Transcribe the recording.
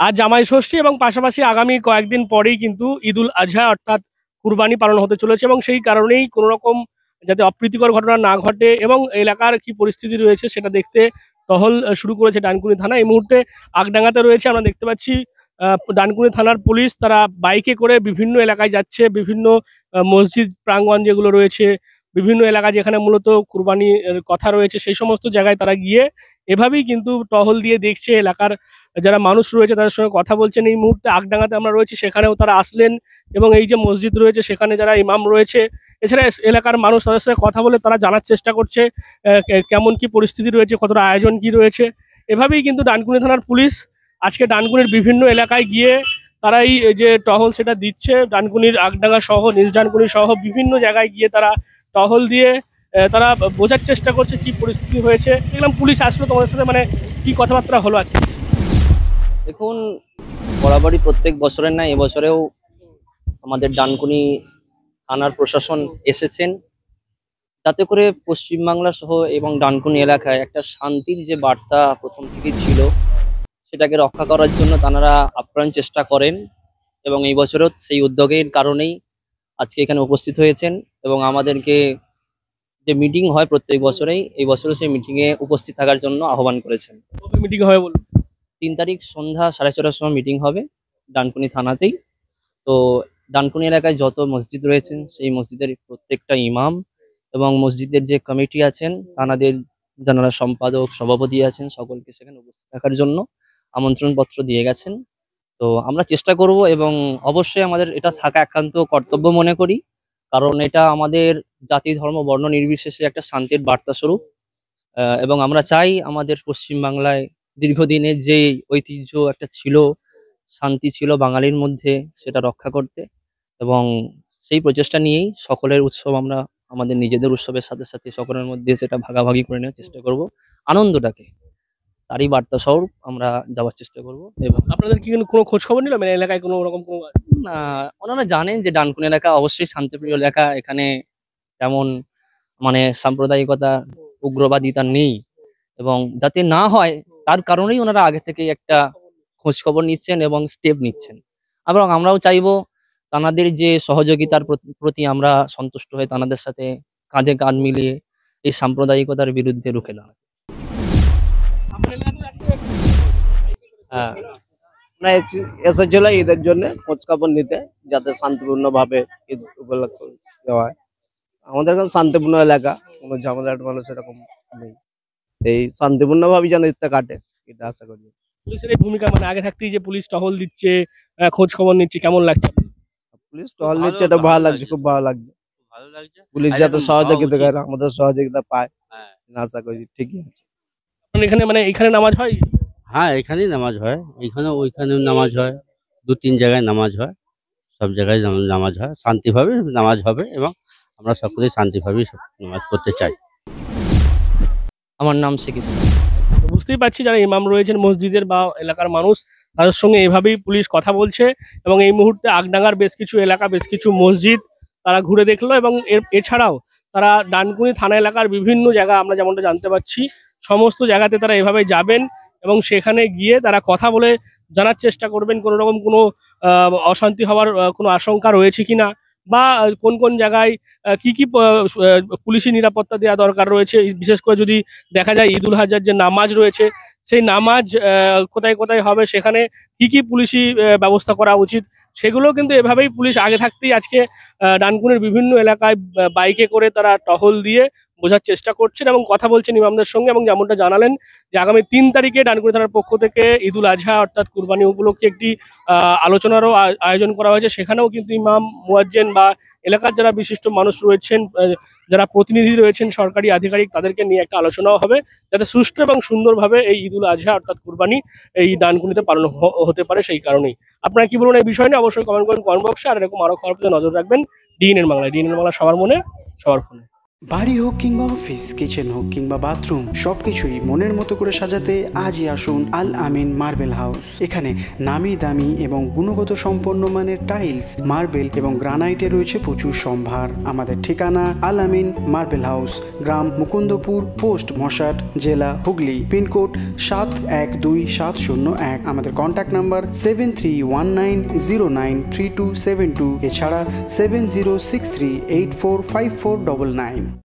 আজ জামাই ষষ্ঠী এবং পাশাপাশি আগামী কয়েকদিন পরেই কিন্তু ঈদুল আজহা অর্থাৎ কুরবানি পালন হতে চলেছে এবং সেই কারণেই কোনো রকম যাতে অপ্রীতিকর ঘটনা না ঘটে এবং এলাকার কি পরিস্থিতি রয়েছে সেটা দেখতে টহল শুরু করেছে ডানকুনি থানা। এই মুহূর্তে আগডাঙ্গাতে রয়েছে, আমরা দেখতে পাচ্ছি ডানকুনি থানার পুলিশ তারা বাইকে করে বিভিন্ন এলাকায় যাচ্ছে, বিভিন্ন মসজিদ প্রাঙ্গণ যেগুলো রয়েছে, বিভিন্ন এলাকায় যেখানে মূলত কুরবানির কথা রয়েছে সেই সমস্ত জায়গায় তারা গিয়ে এভাবেই কিন্তু টহল দিয়ে দেখছে, এলাকার যারা মানুষ রয়েছে তাদের সঙ্গে কথা বলছেন। এই মুহূর্তে আগডাঙ্গাতে আমরা রয়েছি, সেখানেও তারা আসলেন এবং এই যে মসজিদ রয়েছে সেখানে যারা ইমাম রয়েছে এছাড়া এলাকার মানুষ তাদের সাথে কথা বলে তারা জানার চেষ্টা করছে কেমন কি পরিস্থিতি রয়েছে, কতটা আয়োজন কি রয়েছে। এভাবেই কিন্তু ডানকুনি থানার পুলিশ আজকে ডানকুনির বিভিন্ন এলাকায় গিয়ে তারা এই যে টহল সেটা দিচ্ছে। ডানকুনির আগডাঙ্গা সহ নিজ ডানকুনি সহ বিভিন্ন জায়গায় গিয়ে তারা টহল দিয়ে তারা বোঝার চেষ্টা করছে কি পরিস্থিতি হয়েছে। দেখলাম পুলিশ আসলো, তোমাদের সাথে মানে কি কথাবার্তা হলো আজকে? দেখুন, বরাবরই প্রত্যেক বছরের ন্যায় এবছরেও আমাদের ডানকুনি থানার প্রশাসন এসেছেন, যাতে করে পশ্চিমবাংলা সহ এবং ডানকুনি এলাকায় একটা শান্তির যে বার্তা প্রথম থেকে ছিল সেটাকে রক্ষা করার জন্য তাঁরা আপ্রাণ চেষ্টা করেন এবং এই বছরও সেই উদ্যোগের কারণেই আজকে এখানে উপস্থিত হয়েছেন এবং আমাদেরকে যে মিটিং হয় প্রত্যেক বছরেই এই বছরও সেই মিটিংয়ে উপস্থিত থাকার জন্য আহ্বান করেছেন। মিটিং হয় বলুন। ৩ তারিখ সন্ধ্যা 4:30টার সময় মিটিং হবে ডানকুনি থানাতেই। তো ডানকুনি এলাকায় যত মসজিদ রয়েছেন সেই মসজিদের প্রত্যেকটা ইমাম এবং মসজিদের যে কমিটি আছেন তাদের যারা সম্পাদক সভাপতি আছেন সকলকে সেখানে উপস্থিত থাকার জন্য আমন্ত্রণ পত্র দিয়ে গেছেন। তো আমরা চেষ্টা করব এবং অবশ্যই আমাদের এটা থাকা একান্ত কর্তব্য মনে করি, কারণ এটা আমাদের জাতি ধর্ম বর্ণ নির্বিশেষে একটা শান্তির বার্তা স্বরূপ। এবং আমরা চাই আমাদের পশ্চিমবাংলায় দীর্ঘদিনের যে ঐতিহ্য একটা ছিল, শান্তি ছিল বাঙালির মধ্যে, সেটা রক্ষা করতে এবং সেই প্রচেষ্টা নিয়েই সকলের উৎসব আমরা আমাদের নিজেদের উৎসবের সাথে সাথে সকলের মধ্যে সেটা ভাগাভাগি করে নেওয়ার চেষ্টা করব, আনন্দটাকে তারই বার্তা স্বরূপ আমরা যাওয়ার চেষ্টা করব। এবং আপনাদের কি কোনো খোঁজ খবর নিল মানে এলাকায় কোনো রকম কোনো? ওনারা জানেন যে ডানকুনি এলাকা অবশ্যই শান্তিপ্রিয় এলাকা, এখানে তেমন মানে সাম্প্রদায়িকতা উগ্রবাদিতা নেই এবং যাতে না হয় তার কারণেই ওনারা আগে থেকে একটা খোঁজ খবর নিচ্ছেন এবং স্টেপ নিচ্ছেন। এবং আমরাও চাইবো তাদের যে সহযোগিতার প্রতি আমরা সন্তুষ্ট হয়ে তাদের সাথে কাঁধে কাঁধ মিলিয়ে এই সাম্প্রদায়িকতার বিরুদ্ধে রুখে দাঁড়াতে। হ্যাঁ, আমরা এসেছিল ঈদের জন্য খোঁজ খবর নিতে, যাতে শান্তিপূর্ণ ভাবে ঈদ উপলক্ষ দেওয়া হয়। আমাদের এখানে শান্তিপূর্ণ এলাকা, কোনো ঝামেলা টামেলা সেরকম নেই, এই শান্তিপূর্ণ ভাবে যেন ঈদটা কাটে এটা আশা করি। পুলিশের এই ভূমিকা মানে আগে থাকতেই যে পুলিশ টহল দিচ্ছে, খোঁজ খবর নিচ্ছে, কেমন লাগছে? পুলিশ টহল দিচ্ছে, এটা ভালো লাগছে, খুব ভালো লাগছে। পুলিশ যাতে সহযোগিতা করে, আমাদের সহযোগিতা পায় আশা করি ঠিকই আছে। এখানে মানে এখানে নামাজ হয়? হ্যাঁ, এখানেই নামাজ হয়, এখানে ওইখানেও নামাজ হয়, 2-3 জায়গায় নামাজ হয়, সব জায়গায় নামাজ হয়, শান্তিভাবে নামাজ হবে এবং আমরা সকলেই শান্তিভাবেই নামাজ পড়তে চাই। আমার নাম শেখ ইসলাম। তো বুঝতেই পারছি যারা ইমাম রয়েছেন মসজিদের বা এলাকার মানুষ তাদের সঙ্গে এভাবেই পুলিশ কথা বলছে এবং এই মুহূর্তে আগডাঙ্গার বেশ কিছু এলাকা, বেশ কিছু মসজিদ তারা ঘুরে দেখলো এবং এছাড়াও তারা ডানকুনি থানা এলাকার বিভিন্ন জায়গা আমরা যেমনটা জানতে পারছি সমস্ত জায়গাতে তারা এভাবে যাবেন এবং সেখানে গিয়ে তারা কথা বলে জানার চেষ্টা করবেন কোনো রকম কোনো অশান্তি হওয়ার কোনো আশঙ্কা রয়েছে কিনা বা কোন কোন জায়গায় কি কি পুলিশি নিরাপত্তা দেওয়া দরকার রয়েছে। বিশেষ করে যদি দেখা যায় ঈদুল আজহার যে নামাজ রয়েছে সেই নামাজ কোথায় কোথায় হবে, সেখানে কি কি পুলিশি ব্যবস্থা করা উচিত, সেগুলো কিন্তু এভাবেই পুলিশ আগে থাকতেই আজকে ডানকুনির বিভিন্ন এলাকায় বাইকে করে তারা টহল দিয়ে বোঝার চেষ্টা করছেন এবং কথা বলছেন ইমামদের সঙ্গে। এবং যেমনটা জানালেন যে আগামী 3 তারিখে ডানকুনি থানার পক্ষ থেকে ঈদুল আজহা অর্থাৎ কুরবানি উপলক্ষে একটি আলোচনারও আয়োজন করা হয়েছে, সেখানেও কিন্তু ইমাম মুয়াজ্জিন বা এলাকার যারা বিশিষ্ট মানুষ রয়েছেন, যারা প্রতিনিধি রয়েছেন সরকারি আধিকারিক, তাদেরকে নিয়ে একটা আলোচনাও হবে যাতে সুষ্ঠু এবং সুন্দরভাবে এই ঈদুল আজহা অর্থাৎ কুরবানি এই ডানকুনিতে পালন হতে পারে। সেই কারণেই আপনারা কি বলুন এই বিষয় নিয়ে অবশ্যই কমেন্ট করুন কমেন্ট বক্সে। আর এরকম আরো খবর পেতে নজর রাখবেন ডিএনএর বাংলায়। ডিএনএর বাংলা সবার মনে সবার ফোনে। বাড়ি হোক কিংবা অফিস, কিচেন হোক কিংবা বাথরুম, সবকিছুই মনের মতো করে সাজাতে আজই আসুন আল আমিন মার্বেল হাউস। এখানে নামি দামি এবং গুণগত সম্পন্ন মানের টাইলস, মার্বেল এবং গ্রানাইটে রয়েছে প্রচুর সম্ভার। আমাদের ঠিকানা আল আমিন মার্বেল হাউস, গ্রাম মুকুন্দপুর, পোস্ট মশাট, জেলা হুগলি, পিনকোড 712701। আমাদের কন্ট্যাক্ট নাম্বার 7319093272, এছাড়া 7063845499।